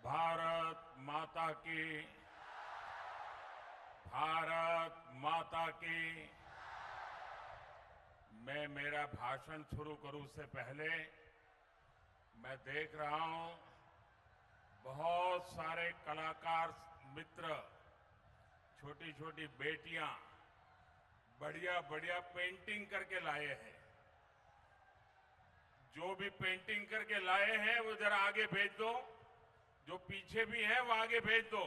भारत माता की, भारत माता की। मैं मेरा भाषण शुरू करूं उससे पहले मैं देख रहा हूं बहुत सारे कलाकार मित्र, छोटी छोटी बेटियां बढ़िया बढ़िया पेंटिंग करके लाए हैं। जो भी पेंटिंग करके लाए हैं वो जरा आगे भेज दो। जो पीछे भी हैं वो आगे भेज दो।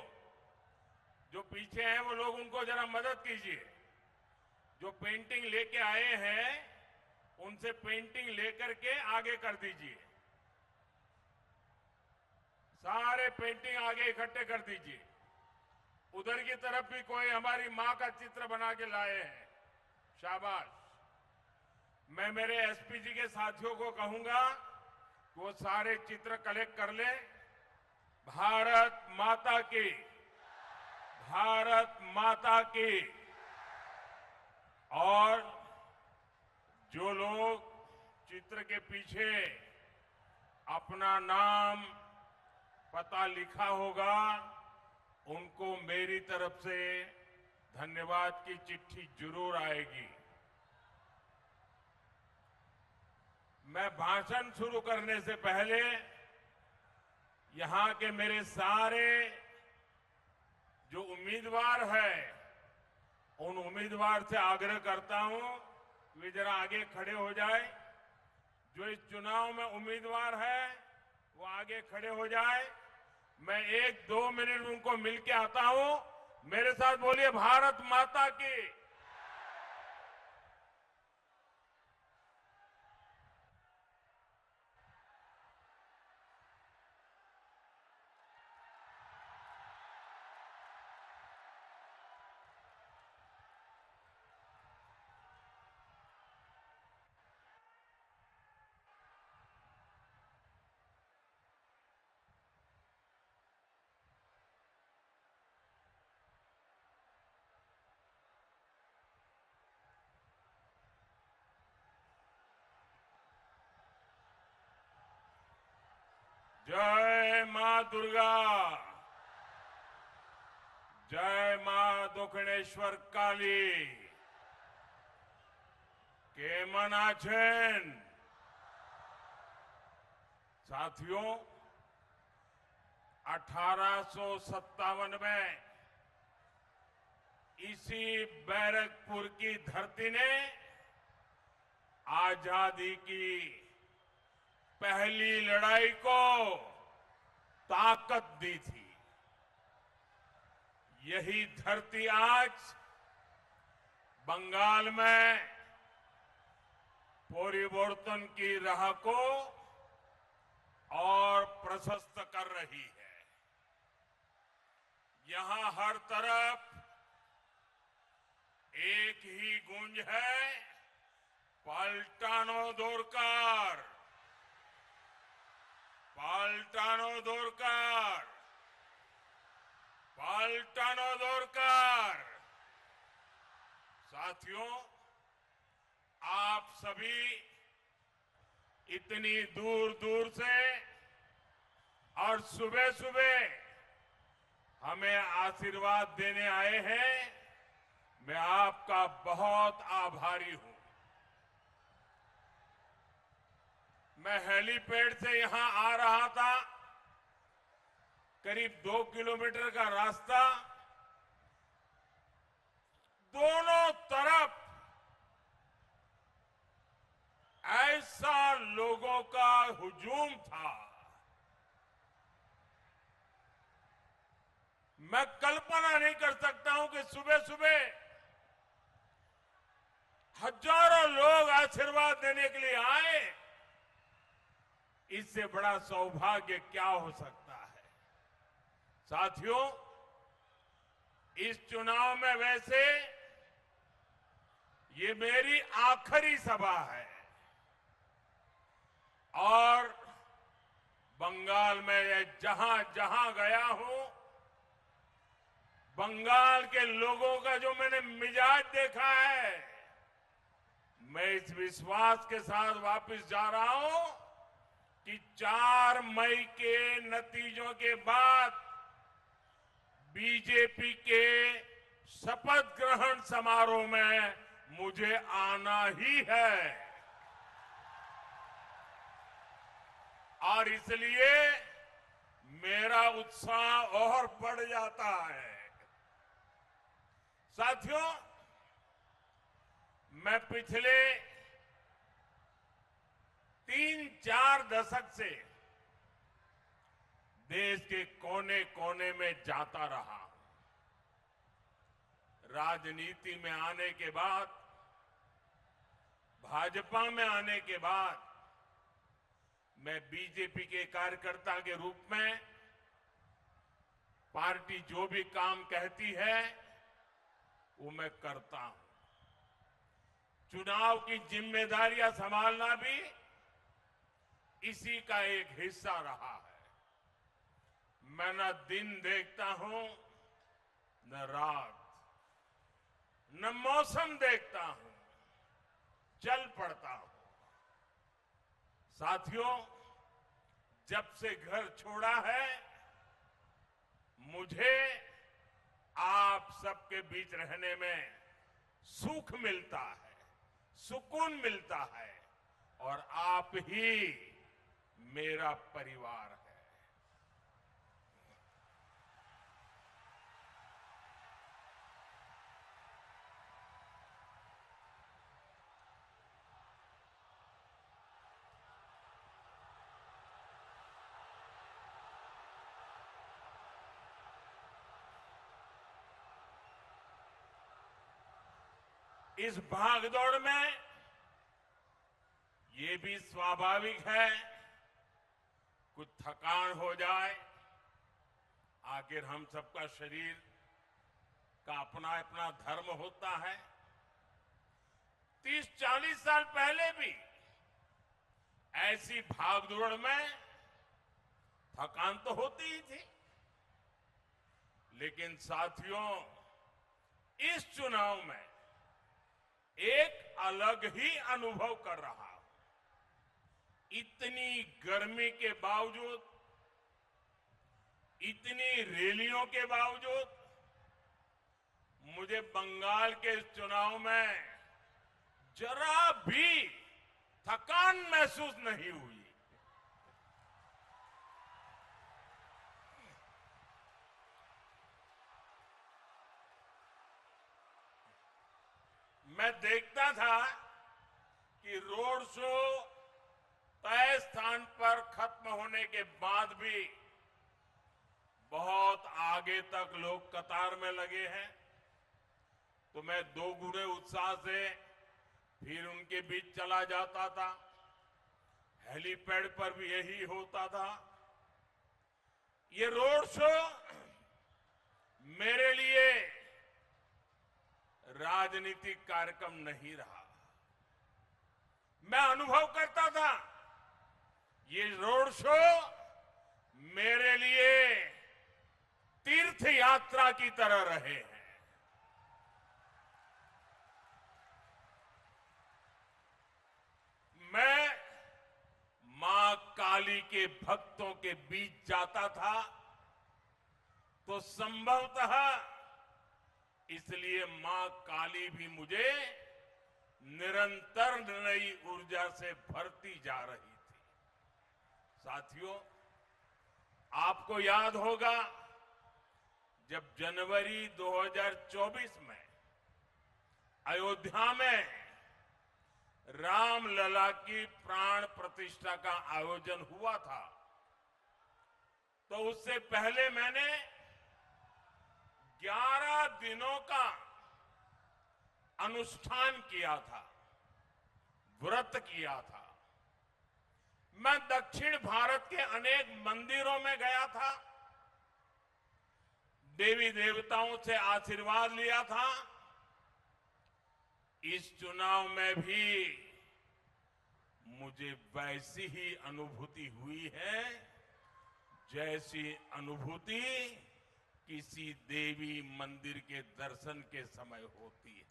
जो पीछे हैं वो लोग उनको जरा मदद कीजिए। जो पेंटिंग लेके आए हैं उनसे पेंटिंग लेकर के आगे कर दीजिए। सारे पेंटिंग आगे इकट्ठे कर दीजिए। उधर की तरफ भी कोई हमारी मां का चित्र बना के लाए हैं, शाबाश। मैं मेरे एसपी जी के साथियों को कहूंगा कि वो सारे चित्र कलेक्ट कर ले। भारत माता की, भारत माता की। और जो लोग चित्र के पीछे अपना नाम पता लिखा होगा उनको मेरी तरफ से धन्यवाद की चिट्ठी जरूर आएगी। मैं भाषण शुरू करने से पहले यहां के मेरे सारे जो उम्मीदवार हैं उन उम्मीदवार से आग्रह करता हूं वे जरा आगे खड़े हो जाए। जो इस चुनाव में उम्मीदवार है वो आगे खड़े हो जाए। मैं 1-2 मिनट उनको मिलके आता हूं। मेरे साथ बोलिए भारत माता की। जय मां दुर्गा, जय मां दक्षिणेश्वर काली। केमन आछेन साथियों, 1857 में इसी बैरकपुर की धरती ने आजादी की पहली लड़ाई को ताकत दी थी। यही धरती आज बंगाल में परिवर्तन की राह को और प्रशस्त कर रही है। यहां हर तरफ एक ही गूंज है, पलटानो दोरकार, पलटानो दोरकार, पलटानो दोरकार। साथियों, आप सभी इतनी दूर दूर से और सुबह सुबह हमें आशीर्वाद देने आए हैं। मैं आपका बहुत आभारी हूं। मैं हेलीपैड से यहां आ रहा था, करीब 2 किलोमीटर का रास्ता। दोनों तरफ ऐसा लोगों का हुजूम था, मैं कल्पना नहीं कर सकता हूं कि सुबह सुबह हजारों लोग आशीर्वाद देने के लिए आए। इससे बड़ा सौभाग्य क्या हो सकता है। साथियों, इस चुनाव में वैसे ये मेरी आखिरी सभा है और बंगाल में जहां जहां गया हूं, बंगाल के लोगों का जो मैंने मिजाज देखा है, मैं इस विश्वास के साथ वापस जा रहा हूं कि 4 मई के नतीजों के बाद बीजेपी के शपथ ग्रहण समारोह में मुझे आना ही है और इसलिए मेरा उत्साह और बढ़ जाता है। साथियों, मैं पिछले 3-4 दशक से देश के कोने कोने में जाता रहा। राजनीति में आने के बाद, भाजपा में आने के बाद मैं बीजेपी के कार्यकर्ता के रूप में पार्टी जो भी काम कहती है वो मैं करता हूं। चुनाव की जिम्मेदारियां संभालना भी इसी का एक हिस्सा रहा है। मैं न दिन देखता हूं न रात, न मौसम देखता हूं, चल पड़ता हूं। साथियों, जब से घर छोड़ा है मुझे आप सबके बीच रहने में सुख मिलता है, सुकून मिलता है और आप ही मेरा परिवार है। इस भागदौड़ में ये भी स्वाभाविक है कुछ थकान हो जाए। आखिर हम सबका शरीर का अपना अपना धर्म होता है। 30-40 साल पहले भी ऐसी भागदौड़ में थकान तो होती ही थी, लेकिन साथियों, इस चुनाव में एक अलग ही अनुभव कर रहा हूं। इतनी गर्मी के बावजूद, इतनी रैलियों के बावजूद मुझे बंगाल के इस चुनाव में जरा भी थकान महसूस नहीं हुई। मैं देखता था कि रोड शो तय स्थान पर खत्म होने के बाद भी बहुत आगे तक लोग कतार में लगे हैं, तो मैं दोगुने उत्साह से फिर उनके बीच चला जाता था। हेलीपैड पर भी यही होता था। ये रोड शो मेरे लिए राजनीतिक कार्यक्रम नहीं रहा। मैं अनुभव करता था ये रोड शो मेरे लिए तीर्थ यात्रा की तरह रहे हैं। मैं मां काली के भक्तों के बीच जाता था तो संभवतः इसलिए मां काली भी मुझे निरंतर नई ऊर्जा से भरती जा रही थी। साथियों, आपको याद होगा जब जनवरी 2024 में अयोध्या में रामलला की प्राण प्रतिष्ठा का आयोजन हुआ था, तो उससे पहले मैंने 11 दिनों का अनुष्ठान किया था, व्रत किया था। मैं दक्षिण भारत के अनेक मंदिरों में गया था, देवी देवताओं से आशीर्वाद लिया था। इस चुनाव में भी मुझे वैसी ही अनुभूति हुई है जैसी अनुभूति किसी देवी मंदिर के दर्शन के समय होती है।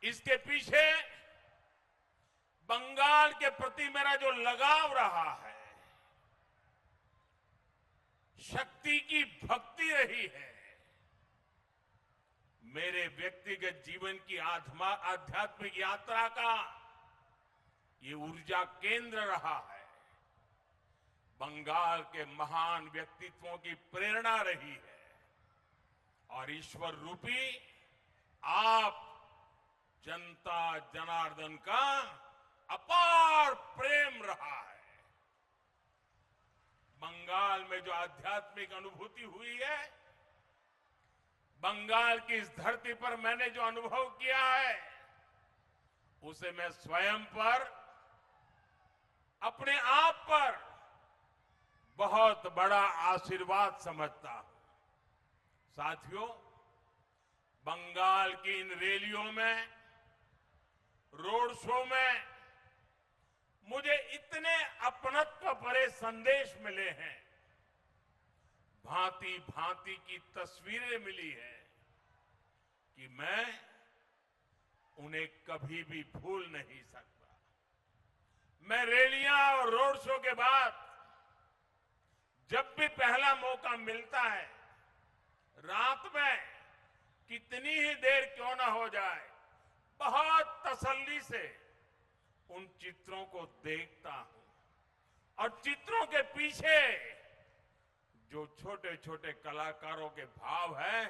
इसके पीछे बंगाल के प्रति मेरा जो लगाव रहा है, शक्ति की भक्ति रही है, मेरे व्यक्तिगत जीवन की आध्यात्मिक यात्रा का ये ऊर्जा केंद्र रहा है, बंगाल के महान व्यक्तित्वों की प्रेरणा रही है और ईश्वर रूपी आप जनता जनार्दन का अपार प्रेम रहा है। बंगाल में जो आध्यात्मिक अनुभूति हुई है, बंगाल की इस धरती पर मैंने जो अनुभव किया है, उसे मैं स्वयं पर, अपने आप पर बहुत बड़ा आशीर्वाद समझता हूं। साथियों, बंगाल की इन रैलियों में, रोड शो में मुझे इतने अपनत्व भरे संदेश मिले हैं, भांति भांति की तस्वीरें मिली हैं कि मैं उन्हें कभी भी भूल नहीं सकता। मैं रैलियां और रोड शो के बाद जब भी पहला मौका मिलता है, रात में कितनी ही देर क्यों ना हो जाए, बहुत तसल्ली से उन चित्रों को देखता हूं और चित्रों के पीछे जो छोटे छोटे कलाकारों के भाव हैं,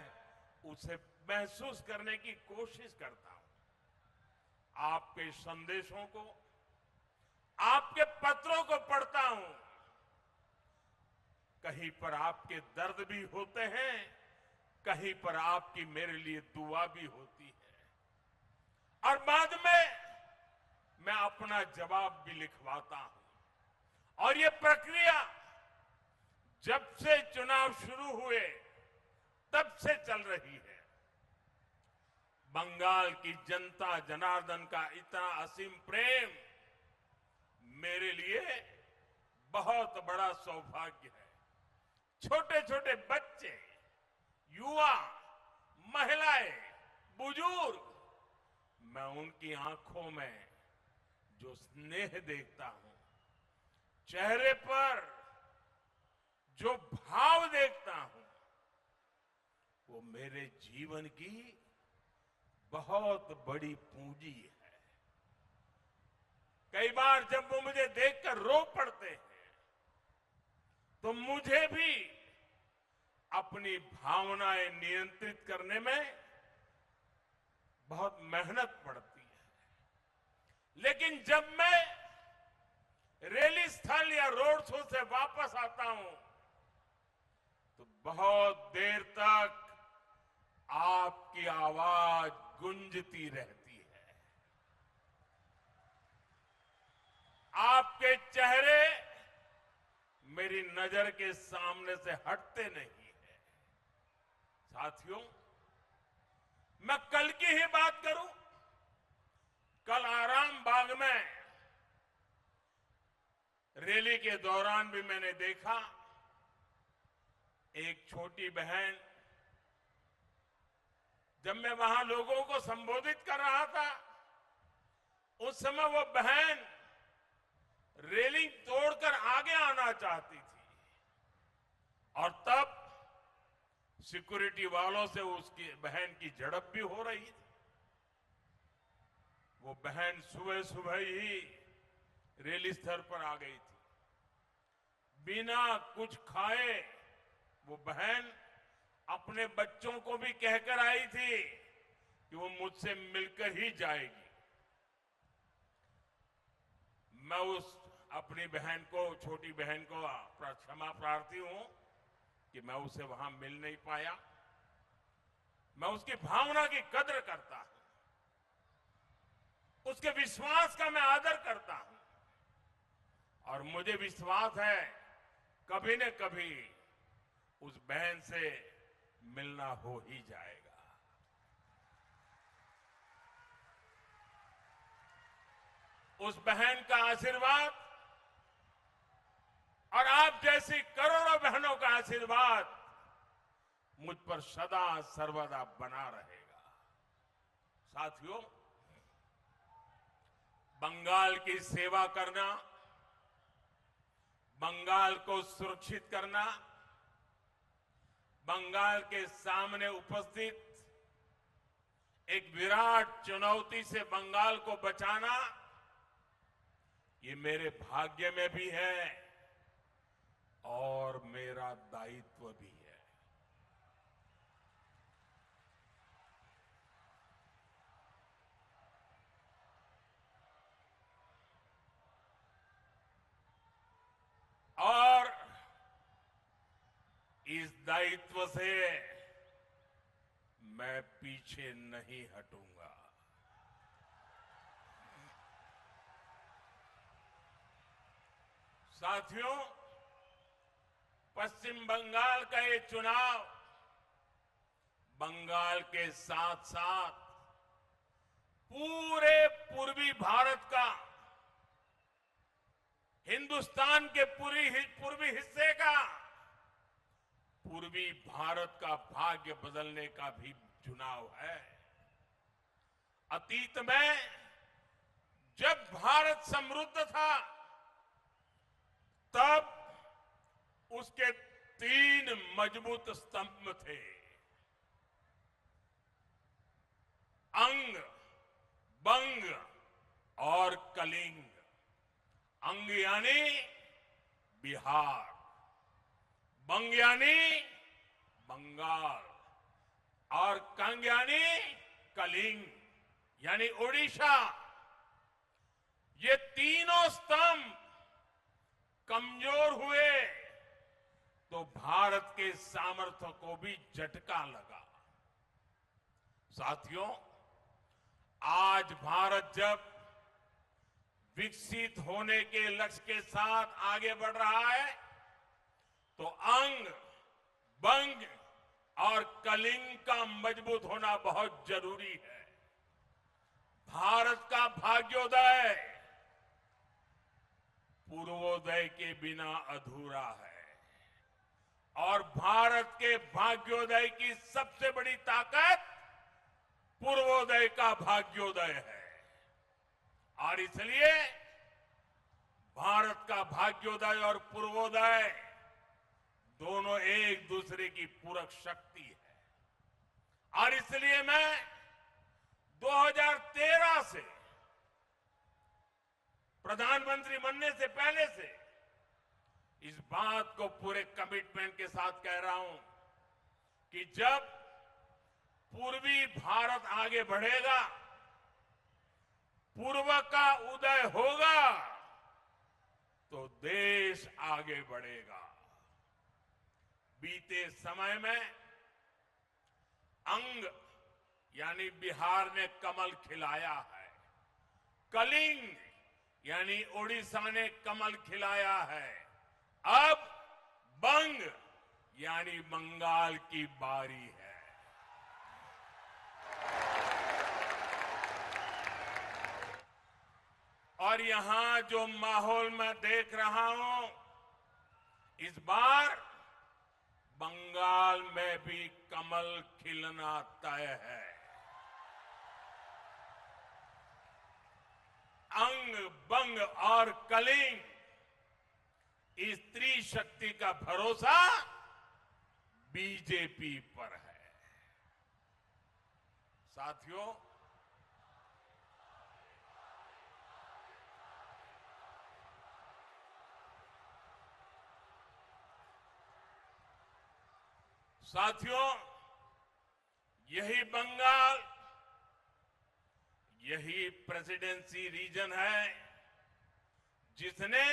उसे महसूस करने की कोशिश करता हूं। आपके संदेशों को, आपके पत्रों को पढ़ता हूं। कहीं पर आपके दर्द भी होते हैं, कहीं पर आपकी मेरे लिए दुआ भी होती है और बाद में मैं अपना जवाब भी लिखवाता हूं। और ये प्रक्रिया जब से चुनाव शुरू हुए तब से चल रही है। बंगाल की जनता जनार्दन का इतना असीम प्रेम मेरे लिए बहुत बड़ा सौभाग्य है। छोटे छोटे बच्चे, युवा, महिलाएं, बुजुर्ग, मैं उनकी आंखों में जो स्नेह देखता हूं, चेहरे पर जो भाव देखता हूं, वो मेरे जीवन की बहुत बड़ी पूंजी है। कई बार जब वो मुझे देखकर रो पड़ते हैं, तो मुझे भी अपनी भावनाएं नियंत्रित करने में बहुत मेहनत पड़ती है। लेकिन जब मैं रैली स्थल या रोड शो से वापस आता हूं, तो बहुत देर तक आपकी आवाज गूंजती रहती है। आपके चेहरे मेरी नजर के सामने से हटते नहीं है। साथियों, मैं कल की ही बात करूं, कल आराम बाग में रैली के दौरान भी मैंने देखा एक छोटी बहन, जब मैं वहां लोगों को संबोधित कर रहा था, उस समय वो बहन रेलिंग तोड़कर आगे आना चाहती थी और तब सिक्योरिटी वालों से उसकी बहन की झड़प भी हो रही थी। वो बहन सुबह सुबह ही रैली स्थल पर आ गई थी। बिना कुछ खाए वो बहन अपने बच्चों को भी कहकर आई थी कि वो मुझसे मिलकर ही जाएगी। मैं उस अपनी बहन को, छोटी बहन को क्षमा प्रार्थी हूं कि मैं उसे वहां मिल नहीं पाया। मैं उसकी भावना की कदर करता हूं, उसके विश्वास का मैं आदर करता हूं और मुझे विश्वास है कभी न कभी उस बहन से मिलना हो ही जाएगा। उस बहन का आशीर्वाद और आप जैसी करोड़ों बहनों का आशीर्वाद मुझ पर सदा सर्वदा बना रहेगा। साथियों, बंगाल की सेवा करना, बंगाल को सुरक्षित करना, बंगाल के सामने उपस्थित एक विराट चुनौती से बंगाल को बचाना, ये मेरे भाग्य में भी है और मेरा दायित्व भी है। और इस दायित्व से मैं पीछे नहीं हटूंगा। साथियों, पश्चिम बंगाल का ये चुनाव बंगाल के साथ साथ पूरे पूर्वी भारत का, हिंदुस्तान के पूर्वी हिस्से का, पूर्वी भारत का भाग्य बदलने का भी चुनाव है। अतीत में जब भारत समृद्ध था तब उसके 3 मजबूत स्तंभ थे, अंग, बंग और कलिंग। अंग यानी बिहार, बंग यानी बंगाल और कंग यानी कलिंग यानी ओडिशा। ये तीनों स्तंभ कमजोर हुए तो भारत के सामर्थ्य को भी झटका लगा। साथियों, आज भारत जब विकसित होने के लक्ष्य के साथ आगे बढ़ रहा है तो अंग, बंग और कलिंग का मजबूत होना बहुत जरूरी है। भारत का भाग्योदय पूर्वोदय के बिना अधूरा है और भारत के भाग्योदय की सबसे बड़ी ताकत पूर्वोदय का भाग्योदय है। और इसलिए भारत का भाग्योदय और पूर्वोदय दोनों एक दूसरे की पूरक शक्ति है। और इसलिए मैं 2013 से प्रधानमंत्री बनने से पहले से इस बात को पूरे कमिटमेंट के साथ कह रहा हूं कि जब पूर्वी भारत आगे बढ़ेगा, पूर्व का उदय होगा तो देश आगे बढ़ेगा। बीते समय में अंग यानी बिहार ने कमल खिलाया है, कलिंग यानी ओडिशा ने कमल खिलाया है, अब बंग यानी बंगाल की बारी है। और यहां जो माहौल मैं देख रहा हूं, इस बार बंगाल में भी कमल खिलना तय है। अंग, बंग और कलिंग, इस त्रिशक्ति का भरोसा बीजेपी पर है। साथियों, यही बंगाल, यही प्रेसिडेंसी रीजन है जिसने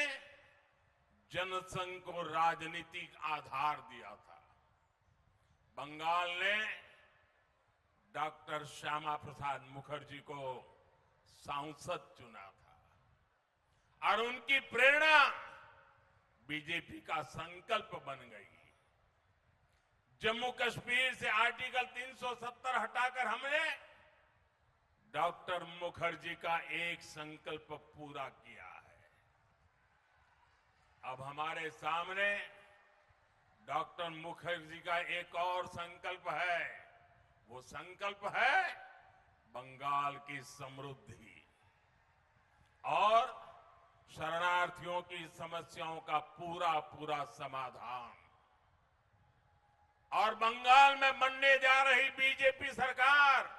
जनसंघ को राजनीतिक आधार दिया था। बंगाल ने डॉक्टर श्यामा प्रसाद मुखर्जी को सांसद चुना था और उनकी प्रेरणा बीजेपी का संकल्प बन गई। जम्मू कश्मीर से आर्टिकल 370 हटाकर हमने डॉक्टर मुखर्जी का एक संकल्प पूरा किया है। अब हमारे सामने डॉक्टर मुखर्जी का एक और संकल्प है। वो संकल्प है बंगाल की समृद्धि। और शरणार्थियों की समस्याओं का पूरा पूरा समाधान। और बंगाल में बनने जा रही बीजेपी सरकार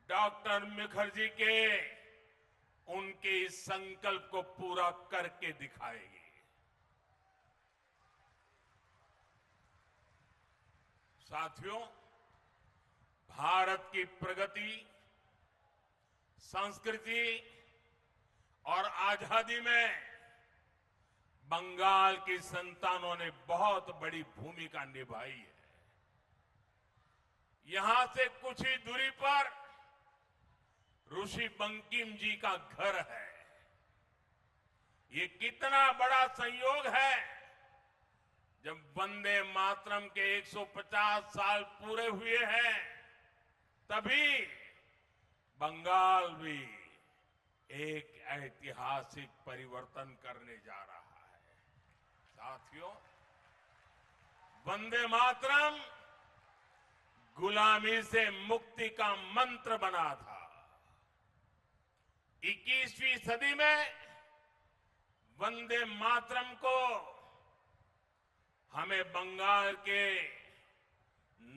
डॉक्टर मुखर्जी के उनके इस संकल्प को पूरा करके दिखाएगी। साथियों, भारत की प्रगति, संस्कृति और आजादी में बंगाल की संतानों ने बहुत बड़ी भूमिका निभाई है। यहां से कुछ ही दूरी पर ऋषि बंकिम जी का घर है। ये कितना बड़ा संयोग है जब वंदे मातरम के 150 साल पूरे हुए हैं, तभी बंगाल भी एक ऐतिहासिक परिवर्तन करने जा रहा है। साथियों, वंदे मातरम गुलामी से मुक्ति का मंत्र बना था। 21वीं सदी में वंदे मातरम को हमें बंगाल के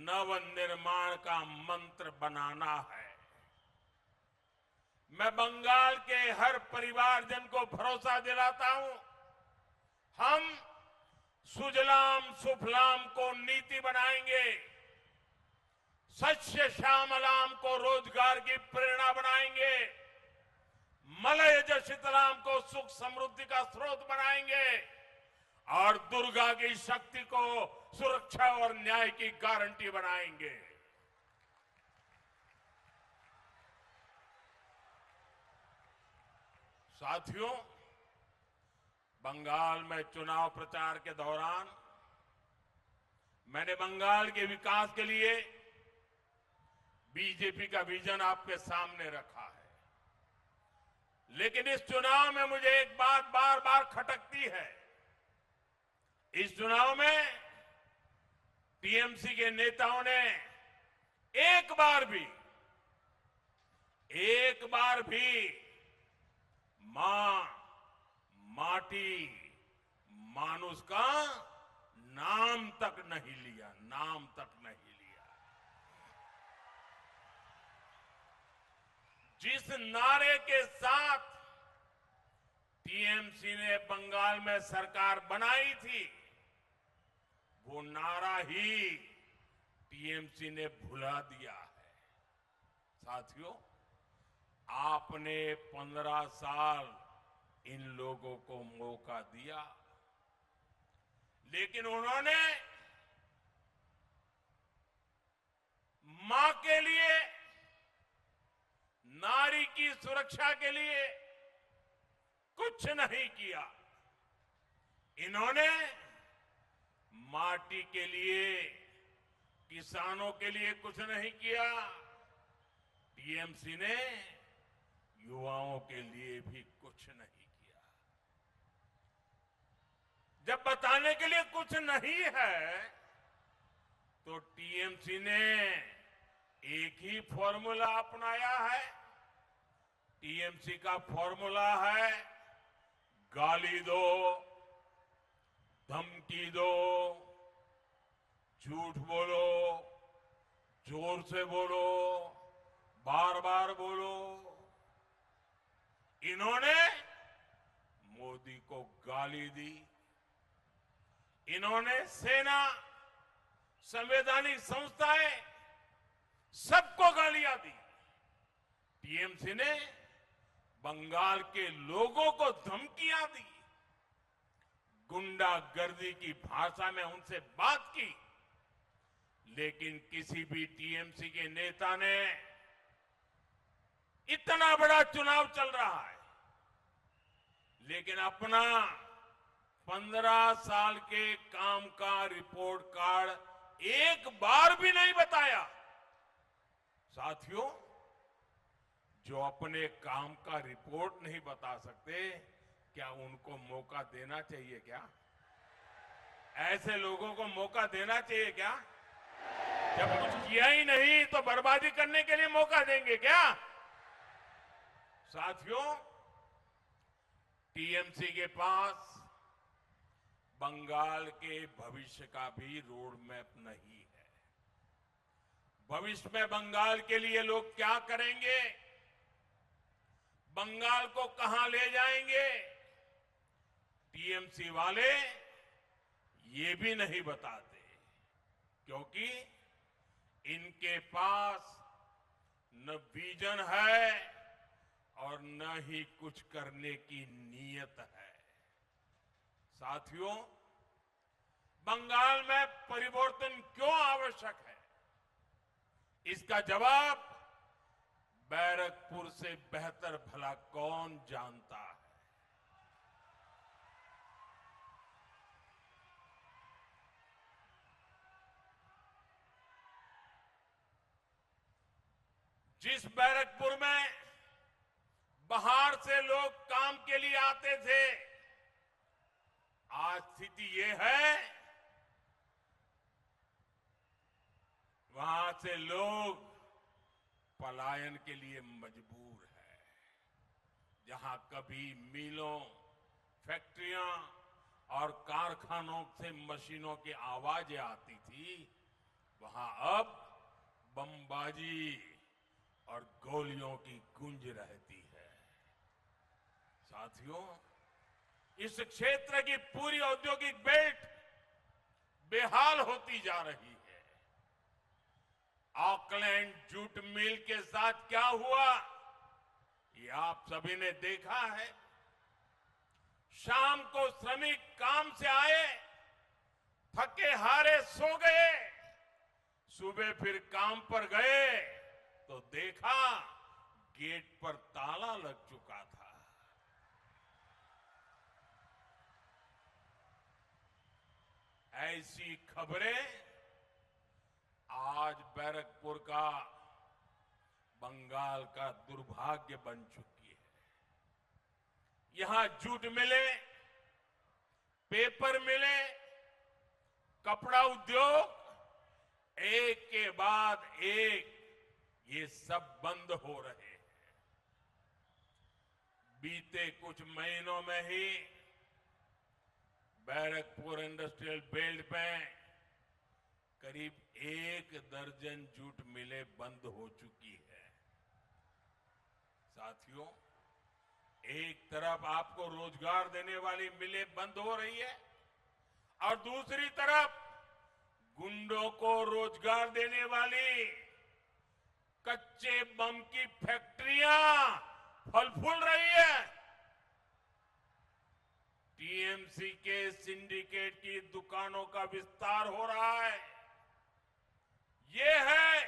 नवनिर्माण का मंत्र बनाना है। मैं बंगाल के हर परिवारजन को भरोसा दिलाता हूं, हम सुजलाम सुफलाम को नीति बनाएंगे, शस्य श्यामलाम को रोजगार की प्रेरणा बनाएंगे, मलयज शीतलाम को सुख समृद्धि का स्रोत बनाएंगे और दुर्गा की शक्ति को सुरक्षा और न्याय की गारंटी बनाएंगे। साथियों, बंगाल में चुनाव प्रचार के दौरान मैंने बंगाल के विकास के लिए बीजेपी का विजन आपके सामने रखा है। लेकिन इस चुनाव में मुझे एक बात बार बार खटकती है। इस चुनाव में टीएमसी के नेताओं ने एक बार भी मां, माटी, मानुष का नाम तक नहीं लिया। जिस नारे के साथ टीएमसी ने बंगाल में सरकार बनाई थी, वो नारा ही टीएमसी ने भुला दिया है। साथियों, आपने 15 साल इन लोगों को मौका दिया, लेकिन उन्होंने मां के लिए, नारी की सुरक्षा के लिए कुछ नहीं किया। इन्होंने माटी के लिए, किसानों के लिए कुछ नहीं किया। टीएमसी ने युवाओं के लिए भी कुछ नहीं किया। जब बताने के लिए कुछ नहीं है, तो टीएमसी ने एक ही फॉर्मूला अपनाया है। टीएमसी का फॉर्मूला है गाली दो, धमकी दो, झूठ बोलो, जोर से बोलो, बार बार बोलो। इन्होंने मोदी को गाली दी, इन्होंने सेना, संवैधानिक संस्थाएं, सबको गालियां दी। टीएमसी ने बंगाल के लोगों को धमकियां दी, गुंडागर्दी की भाषा में उनसे बात की, लेकिन किसी भी टीएमसी के नेता ने, इतना बड़ा चुनाव चल रहा है, लेकिन अपना 15 साल के काम का रिपोर्ट कार्ड एक बार भी नहीं बताया। साथियों, जो अपने काम का रिपोर्ट नहीं बता सकते, क्या उनको मौका देना चाहिए क्या? ऐसे लोगों को मौका देना चाहिए क्या? जब कुछ किया ही नहीं तो बर्बादी करने के लिए मौका देंगे क्या? साथियों, टीएमसी के पास बंगाल के भविष्य का भी रोड मैप नहीं है। भविष्य में बंगाल के लिए लोग क्या करेंगे, बंगाल को कहां ले जाएंगे, टीएमसी वाले ये भी नहीं बताते, क्योंकि इनके पास न विजन है और न ही कुछ करने की नीयत है। साथियों, बंगाल में परिवर्तन क्यों आवश्यक है, इसका जवाब बैरकपुर से बेहतर भला कौन जानता है। जिस बैरकपुर में बाहर से लोग काम के लिए आते थे, आज स्थिति ये है वहां से लोग पलायन के लिए मजबूर है। जहां कभी मिलों, फैक्ट्रियां और कारखानों से मशीनों की आवाजें आती थी, वहां अब बमबाजी और गोलियों की गूंज रहती है। साथियों, इस क्षेत्र की पूरी औद्योगिक बेल्ट बेहाल होती जा रही है। ऑकलैंड जूट मिल के साथ क्या हुआ, ये आप सभी ने देखा है। शाम को श्रमिक काम से आए, थके हारे सो गए, सुबह फिर काम पर गए तो देखा गेट पर ताला लग चुका था। ऐसी खबरें आज बैरकपुर का, बंगाल का दुर्भाग्य बन चुकी है। यहां जूट मिले, पेपर मिले, कपड़ा उद्योग, एक के बाद एक ये सब बंद हो रहे हैं। बीते कुछ महीनों में ही बैरकपुर इंडस्ट्रियल बेल्ट में करीब 1 दर्जन जूट मिलें बंद हो चुकी है। साथियों, एक तरफ आपको रोजगार देने वाली मिलें बंद हो रही है और दूसरी तरफ गुंडों को रोजगार देने वाली कच्चे बम की फैक्ट्रियां फल फूल रही है। टीएमसी के सिंडिकेट की दुकानों का विस्तार हो रहा है। ये है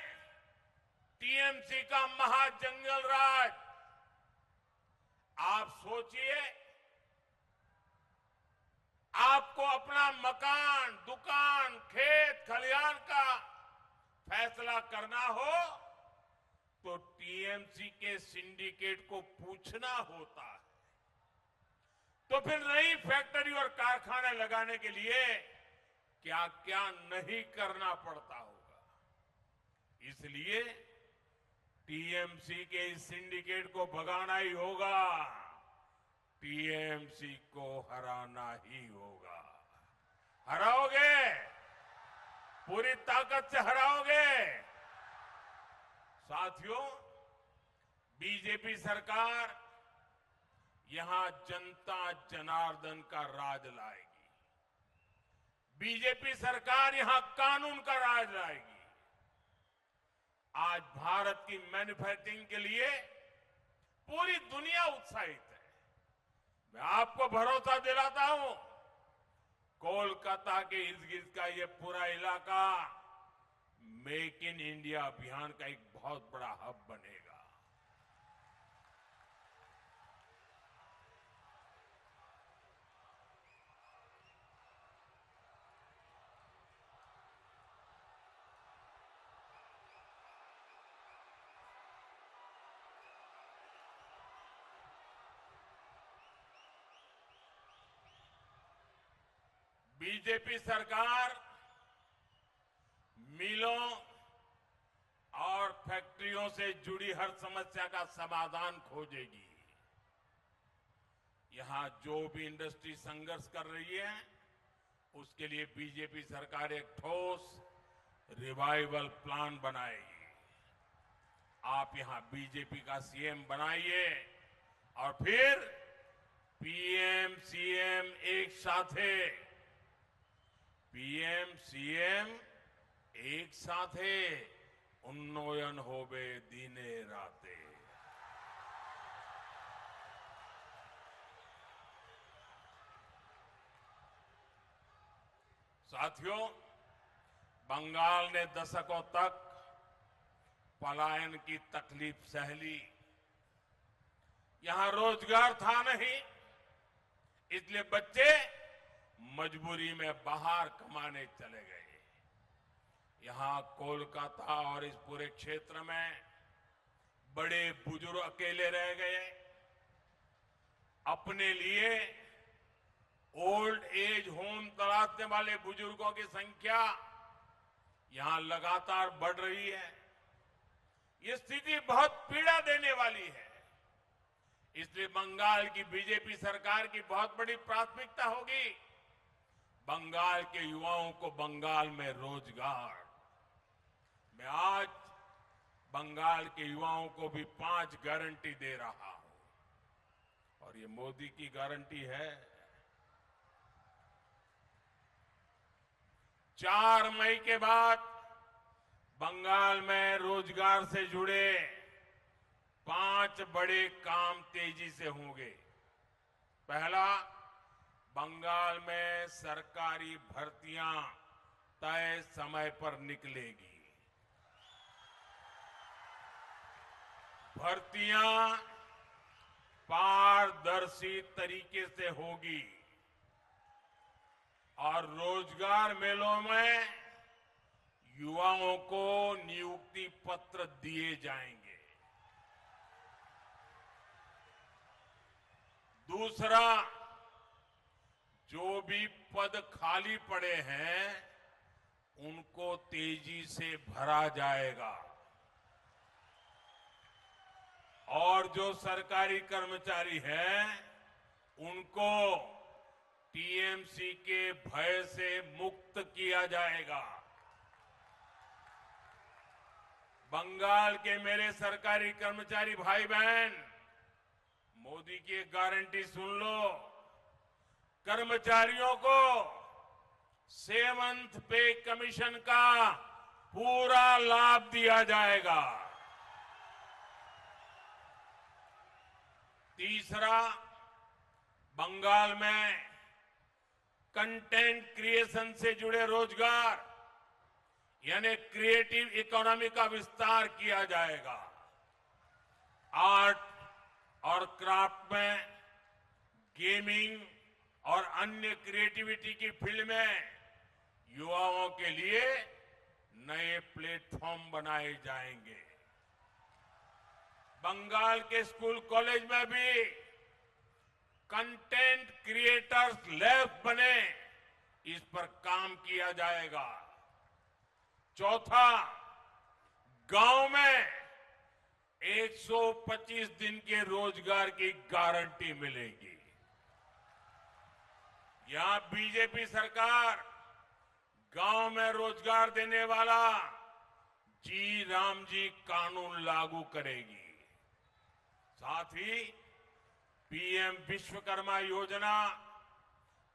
टीएमसी का महाजंगल राज। आप सोचिए, आपको अपना मकान, दुकान, खेत खलिहान का फैसला करना हो तो टीएमसी के सिंडिकेट को पूछना होता है। तो फिर नई फैक्ट्री और कारखाने लगाने के लिए क्या क्या नहीं करना पड़ता होगा। इसलिए टीएमसी के इस सिंडिकेट को भगाना ही होगा, टीएमसी को हराना ही होगा। हराओगे, पूरी ताकत से हराओगे। साथियों, बीजेपी सरकार यहां जनता जनार्दन का राज लाएगी। बीजेपी सरकार यहां कानून का राज लाएगी। आज भारत की मैन्युफैक्चरिंग के लिए पूरी दुनिया उत्साहित है। मैं आपको भरोसा दिलाता हूं, कोलकाता के इर्द गिर्द का ये पूरा इलाका मेक इन इंडिया अभियान का एक बहुत बड़ा हब बनेगा। बीजेपी सरकार मिलों और फैक्ट्रियों से जुड़ी हर समस्या का समाधान खोजेगी। यहां जो भी इंडस्ट्री संघर्ष कर रही है उसके लिए बीजेपी सरकार एक ठोस रिवाइवल प्लान बनाएगी। आप यहां बीजेपी का सीएम बनाइए और फिर पीएम सीएम एक साथे, पीएम सीएम एक साथे उन्नयन होवे दीने राते। साथियों, बंगाल ने दशकों तक पलायन की तकलीफ सह ली। यहां रोजगार था नहीं, इसलिए बच्चे मजबूरी में बाहर कमाने चले गए। यहां कोलकाता और इस पूरे क्षेत्र में बड़े बुजुर्ग अकेले रह गए। अपने लिए ओल्ड एज होम तलाशने वाले बुजुर्गों की संख्या यहां लगातार बढ़ रही है। ये स्थिति बहुत पीड़ा देने वाली है। इसलिए बंगाल की बीजेपी सरकार की बहुत बड़ी प्राथमिकता होगी बंगाल के युवाओं को बंगाल में रोजगार। मैं आज बंगाल के युवाओं को भी 5 गारंटी दे रहा हूं और ये मोदी की गारंटी है। 4 मई के बाद बंगाल में रोजगार से जुड़े 5 बड़े काम तेजी से होंगे। पहला, बंगाल में सरकारी भर्तियां तय समय पर निकलेगी। भर्तियां पारदर्शी तरीके से होगी और रोजगार मेलों में युवाओं को नियुक्ति पत्र दिए जाएंगे। दूसरा, जो भी पद खाली पड़े हैं उनको तेजी से भरा जाएगा और जो सरकारी कर्मचारी हैं उनको टीएमसी के भय से मुक्त किया जाएगा। बंगाल के मेरे सरकारी कर्मचारी भाई बहन, मोदी की एक गारंटी सुन लो। कर्मचारियों को 7th पे कमीशन का पूरा लाभ दिया जाएगा। तीसरा, बंगाल में कंटेंट क्रिएशन से जुड़े रोजगार यानी क्रिएटिव इकोनॉमी का विस्तार किया जाएगा। आर्ट और क्राफ्ट में, गेमिंग और अन्य क्रिएटिविटी की फील्ड में युवाओं के लिए नए प्लेटफॉर्म बनाए जाएंगे। बंगाल के स्कूल कॉलेज में भी कंटेंट क्रिएटर्स लैब बने, इस पर काम किया जाएगा। चौथा, गांव में 125 दिन के रोजगार की गारंटी मिलेगी। यहां बीजेपी सरकार गांव में रोजगार देने वाला जी राम जी कानून लागू करेगी। साथ ही पीएम विश्वकर्मा योजना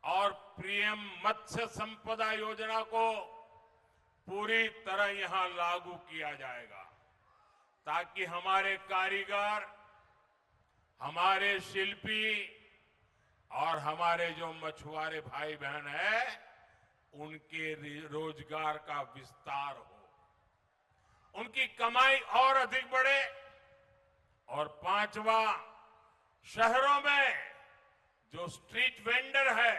और पीएम मत्स्य संपदा योजना को पूरी तरह यहां लागू किया जाएगा ताकि हमारे कारीगर, हमारे शिल्पी और हमारे जो मछुआरे भाई बहन हैं उनके रोजगार का विस्तार हो, उनकी कमाई और अधिक बढ़े। और पांचवा, शहरों में जो स्ट्रीट वेंडर है,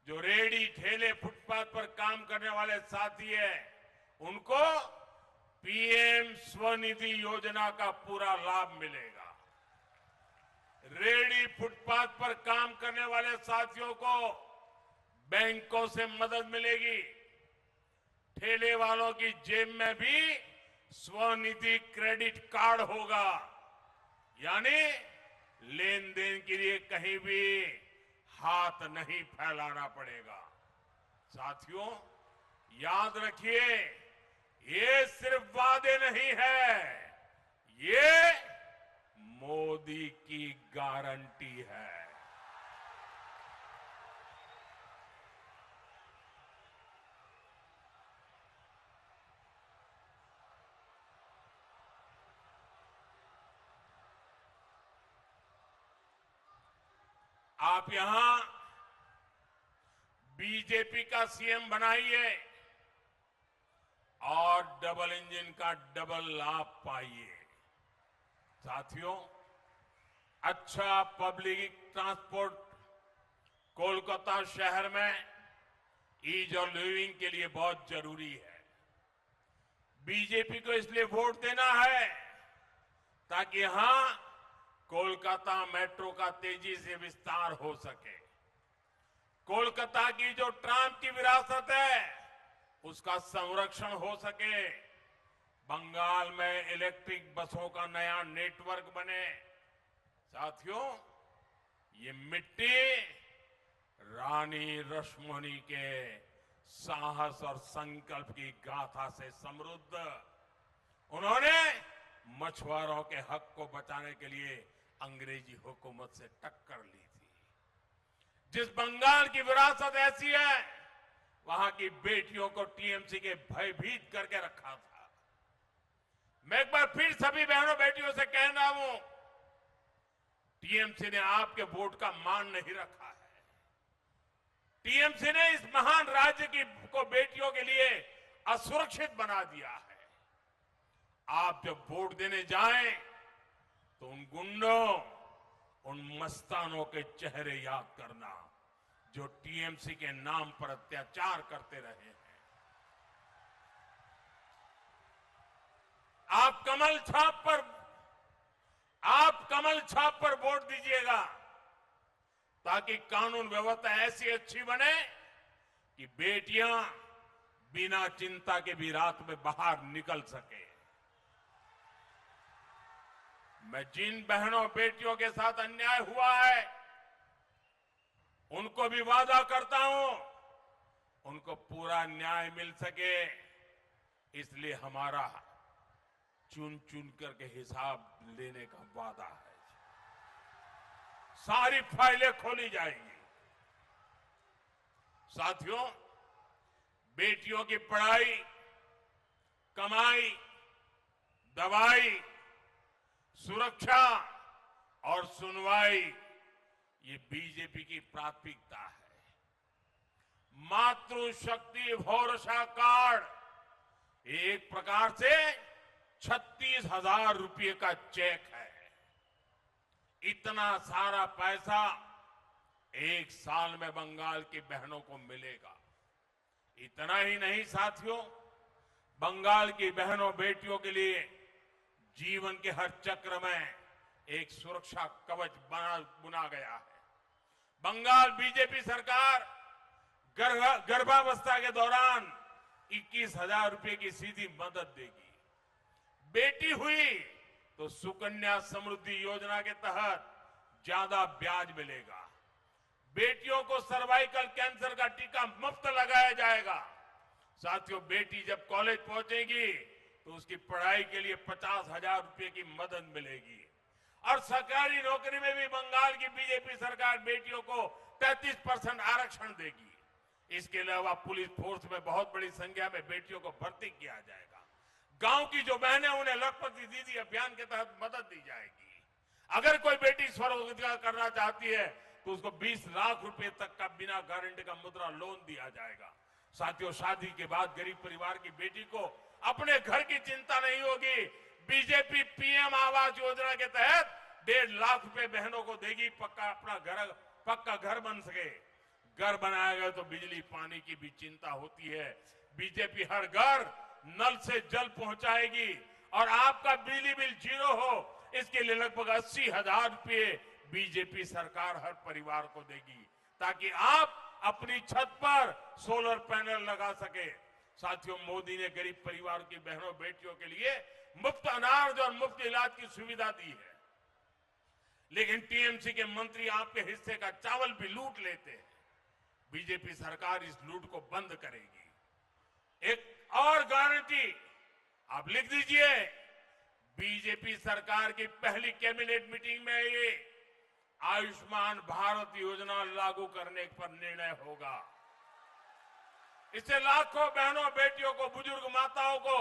जो रेडी ठेले फुटपाथ पर काम करने वाले साथी हैं, उनको पीएम स्वनिधि योजना का पूरा लाभ मिलेगा। रेडी फुटपाथ पर काम करने वाले साथियों को बैंकों से मदद मिलेगी। ठेले वालों की जेब में भी स्वनिधि क्रेडिट कार्ड होगा, यानी लेन देन के लिए कहीं भी हाथ नहीं फैलाना पड़ेगा। साथियों, याद रखिए, ये सिर्फ वादे नहीं है, ये मोदी की गारंटी है। आप यहां बीजेपी का सीएम बनाइए और डबल इंजन का डबल लाभ पाइए। साथियों, अच्छा पब्लिक ट्रांसपोर्ट कोलकाता शहर में ईज ऑफ लिविंग के लिए बहुत जरूरी है। बीजेपी को इसलिए वोट देना है ताकि यहां कोलकाता मेट्रो का तेजी से विस्तार हो सके। कोलकाता की जो ट्राम की विरासत है उसका संरक्षण हो सके। बंगाल में इलेक्ट्रिक बसों का नया नेटवर्क बने। साथियों, ये मिट्टी रानी रश्मोनी के साहस और संकल्प की गाथा से समृद्ध। उन्होंने मछुआरों के हक को बचाने के लिए अंग्रेजी हुकूमत से टक्कर ली थी। जिस बंगाल की विरासत ऐसी है, वहां की बेटियों को टीएमसी के भयभीत करके रखा था। मैं एक बार फिर सभी बहनों बेटियों से कहना हूं, टीएमसी ने आपके वोट का मान नहीं रखा है। टीएमसी ने इस महान राज्य को बेटियों के लिए असुरक्षित बना दिया है। आप जब वोट देने जाएं तो उन गुंडों, उन मस्तानों के चेहरे याद करना जो टीएमसी के नाम पर अत्याचार करते रहे हैं। आप कमल छाप पर वोट दीजिएगा ताकि कानून व्यवस्था ऐसी अच्छी बने कि बेटियां बिना चिंता के भी रात में बाहर निकल सके। मैं जिन बहनों बेटियों के साथ अन्याय हुआ है उनको भी वादा करता हूं उनको पूरा न्याय मिल सके। इसलिए हमारा चुन चुन करके हिसाब लेने का वादा है। सारी फाइलें खोली जाएंगी। साथियों, बेटियों की पढ़ाई, कमाई, दवाई, सुरक्षा और सुनवाई ये बीजेपी की प्राथमिकता है। मातृशक्ति भरोसा कार्ड एक प्रकार से 36,000 रुपये का चेक है। इतना सारा पैसा एक साल में बंगाल की बहनों को मिलेगा। इतना ही नहीं साथियों, बंगाल की बहनों बेटियों के लिए जीवन के हर चक्र में एक सुरक्षा कवच बुना गया है। बंगाल बीजेपी सरकार गर्भावस्था के दौरान 21,000 रुपये की सीधी मदद देगी। बेटी हुई तो सुकन्या समृद्धि योजना के तहत ज्यादा ब्याज मिलेगा। बेटियों को सर्वाइकल कैंसर का टीका मुफ्त लगाया जाएगा। साथियों, बेटी जब कॉलेज पहुंचेगी तो उसकी पढ़ाई के लिए 50,000 रुपये की मदद मिलेगी। और सरकारी नौकरी में भी बंगाल की बीजेपी सरकार बेटियों को 33% आरक्षण देगी। इसके अलावा पुलिस फोर्स में बहुत बड़ी संख्या में बेटियों को भर्ती किया जाएगा। गांव की जो बहनें, उन्हें लखपति दीदी अभियान के तहत मदद दी जाएगी। अगर कोई बेटी स्वरोजगार करना चाहती है तो उसको 20 लाख रुपए तक का बिना गारंटी का मुद्रा लोन दिया जाएगा। साथियों, शादी के बाद गरीब परिवार की बेटी को अपने घर की चिंता नहीं होगी। बीजेपी पीएम आवास योजना के तहत 1.5 लाख रुपए बहनों को देगी। पक्का घर बन सके। घर बनाया गया तो बिजली पानी की भी चिंता होती है। बीजेपी हर घर नल से जल पहुंचाएगी और आपका बिजली बिल 0 हो, इसके लिए लगभग 80,000 रुपये बीजेपी सरकार हर परिवार को देगी ताकि आप अपनी छत पर सोलर पैनल लगा सके। साथियों, मोदी ने गरीब परिवार की बहनों बेटियों के लिए मुफ्त अनाज और मुफ्त इलाज की सुविधा दी है। लेकिन टीएमसी के मंत्री आपके हिस्से का चावल भी लूट लेते हैं। बीजेपी सरकार इस लूट को बंद करेगी। एक और गारंटी आप लिख दीजिए, बीजेपी सरकार की पहली कैबिनेट मीटिंग में ये आयुष्मान भारत योजना लागू करने पर निर्णय होगा। इससे लाखों बहनों बेटियों को, बुजुर्ग माताओं को,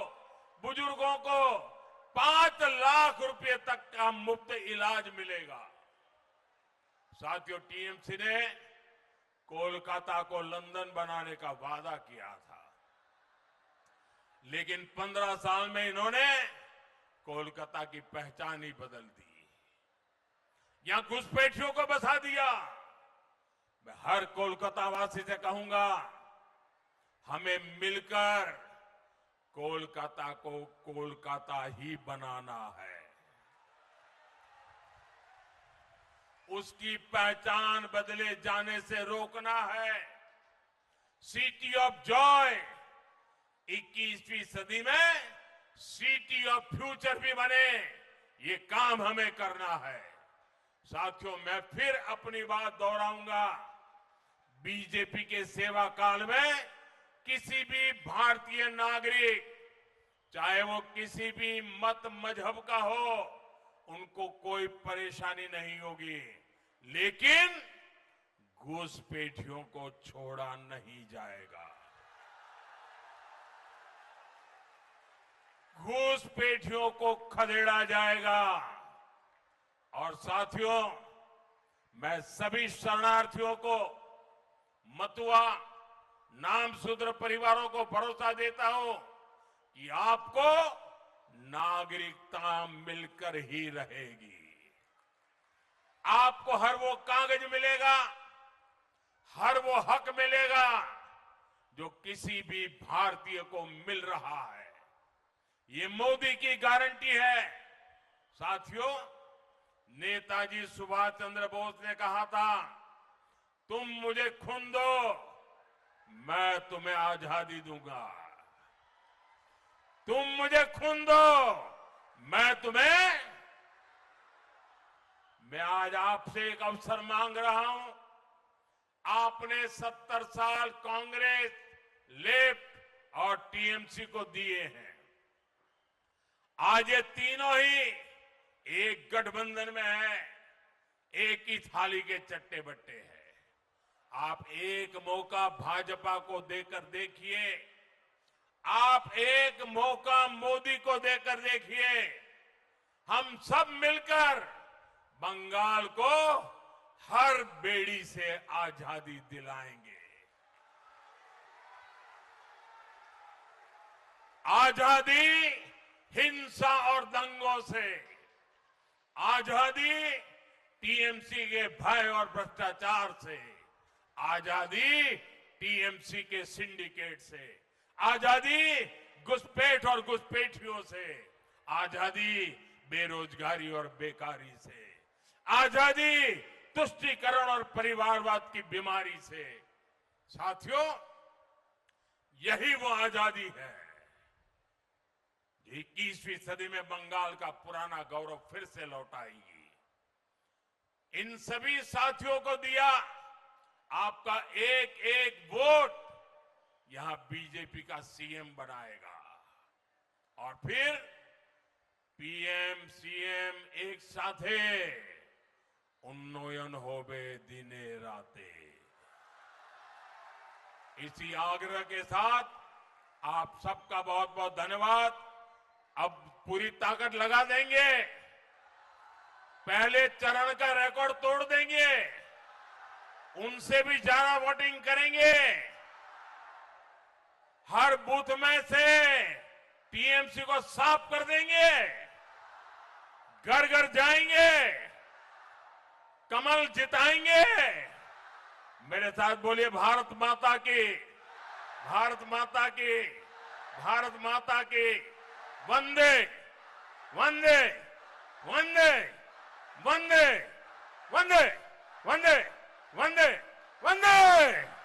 बुजुर्गों को 5 लाख रुपए तक का मुफ्त इलाज मिलेगा। साथियों, टीएमसी ने कोलकाता को लंदन बनाने का वादा किया था, लेकिन 15 साल में इन्होंने कोलकाता की पहचान ही बदल दी। यहां घुसपैठियों को बसा दिया। मैं हर कोलकाता वासी से कहूंगा, हमें मिलकर कोलकाता को कोलकाता ही बनाना है। उसकी पहचान बदले जाने से रोकना है। सिटी ऑफ जॉय 21वीं सदी में सिटी ऑफ फ्यूचर भी बने, ये काम हमें करना है। साथियों, मैं फिर अपनी बात दोहराऊंगा, बीजेपी के सेवा काल में किसी भी भारतीय नागरिक, चाहे वो किसी भी मत मजहब का हो, उनको कोई परेशानी नहीं होगी, लेकिन घुसपैठियों को छोड़ा नहीं जाएगा। घुसपैठियों को खदेड़ा जाएगा। और साथियों, मैं सभी शरणार्थियों को, मतुआ, नामशूद्र परिवारों को भरोसा देता हूं कि आपको नागरिकता मिलकर ही रहेगी। आपको हर वो कागज मिलेगा, हर वो हक मिलेगा जो किसी भी भारतीय को मिल रहा है। ये मोदी की गारंटी है। साथियों, नेताजी सुभाष चंद्र बोस ने कहा था, तुम मुझे खून दो, मैं तुम्हें आजादी दूंगा। तुम मुझे खून दो, मैं आज आपसे एक अवसर मांग रहा हूं। आपने 70 साल कांग्रेस, लेफ्ट और टीएमसी को दिए हैं। आज ये तीनों ही एक गठबंधन में है, एक ही थाली के चट्टे बट्टे हैं। आप एक मौका भाजपा को देकर देखिए, आप एक मौका मोदी को देकर देखिए। हम सब मिलकर बंगाल को हर बेड़ी से आजादी दिलाएंगे। आजादी हिंसा और दंगों से, आजादी टीएमसी के भय और भ्रष्टाचार से, आजादी टीएमसी के सिंडिकेट से, आजादी घुसपैठ और घुसपैठियों से, आजादी बेरोजगारी और बेकारी से, आजादी तुष्टीकरण और परिवारवाद की बीमारी से। साथियों, यही वो आजादी है 21वीं सदी में बंगाल का पुराना गौरव फिर से लौटाएगी। इन सभी साथियों को दिया आपका एक एक वोट यहां बीजेपी का सीएम बनाएगा। और फिर पीएम सीएम एक साथे उन्नयन होबे दिने राते। इसी आग्रह के साथ आप सबका बहुत बहुत धन्यवाद। अब पूरी ताकत लगा देंगे, पहले चरण का रिकॉर्ड तोड़ देंगे, उनसे भी ज्यादा वोटिंग करेंगे। हर बूथ में से टीएमसी को साफ कर देंगे, घर घर जाएंगे, कमल जिताएंगे। मेरे साथ बोलिए, भारत माता की, भारत माता की, भारत माता की। वंदे वंदे वंदे वंदे वंदे वंदे वंदे वंदे।